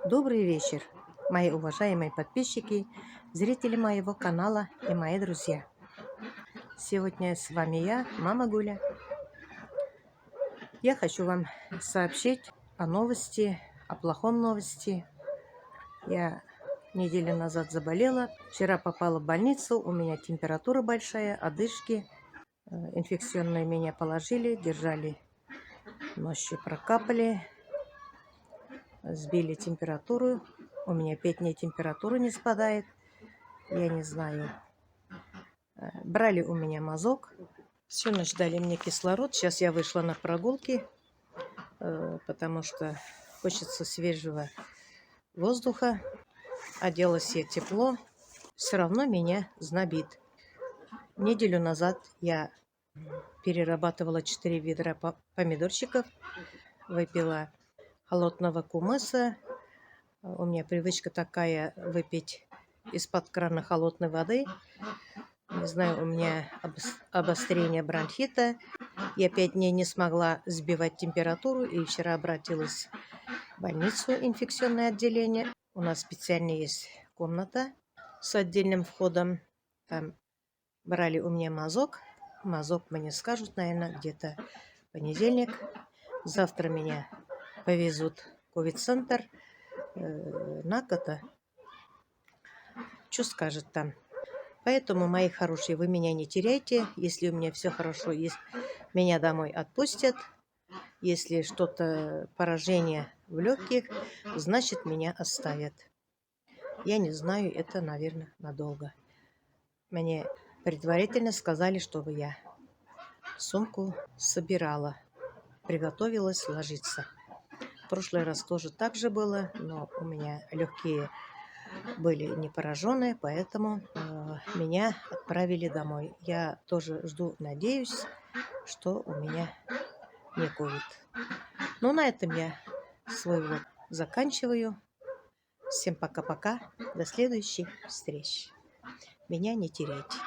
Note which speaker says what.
Speaker 1: Добрый вечер, мои уважаемые подписчики, зрители моего канала и мои друзья. Сегодня с вами я, Мама Гуля. Я хочу вам сообщить о новости, о плохом новости. Я неделю назад заболела, вчера попала в больницу, у меня температура большая, одышки. Инфекционные меня положили, держали ночью, прокапали, сбили температуру. У меня 5 дней температура не спадает. Я не знаю. Брали у меня мазок. Всю ночь дали мне кислород. Сейчас я вышла на прогулки, потому что хочется свежего воздуха. Оделась я тепло. Все равно меня знобит. Неделю назад я перерабатывала 4 ведра помидорчиков. Выпила холодного кумыса. У меня привычка такая выпить из-под крана холодной воды. Не знаю, у меня обострение бронхита. Я 5 дней не смогла сбивать температуру и вчера обратилась в больницу, инфекционное отделение. У нас специально есть комната с отдельным входом. Там брали у меня мазок. Мазок мне скажут, наверное, где-то в понедельник. Завтра меня повезут в ковид-центр. Накота. Что скажет там? Поэтому, мои хорошие, вы меня не теряйте. Если у меня все хорошо, меня домой отпустят. Если что-то, поражение в легких, значит, меня оставят. Я не знаю, это, наверное, надолго. Мне предварительно сказали, чтобы я сумку собирала, приготовилась ложиться. В прошлый раз тоже так же было, но у меня легкие были не пораженные, поэтому меня отправили домой. Я тоже жду, надеюсь, что у меня не ковид. Ну, на этом я свой влог заканчиваю. Всем пока-пока. До следующих встреч. Меня не теряйте.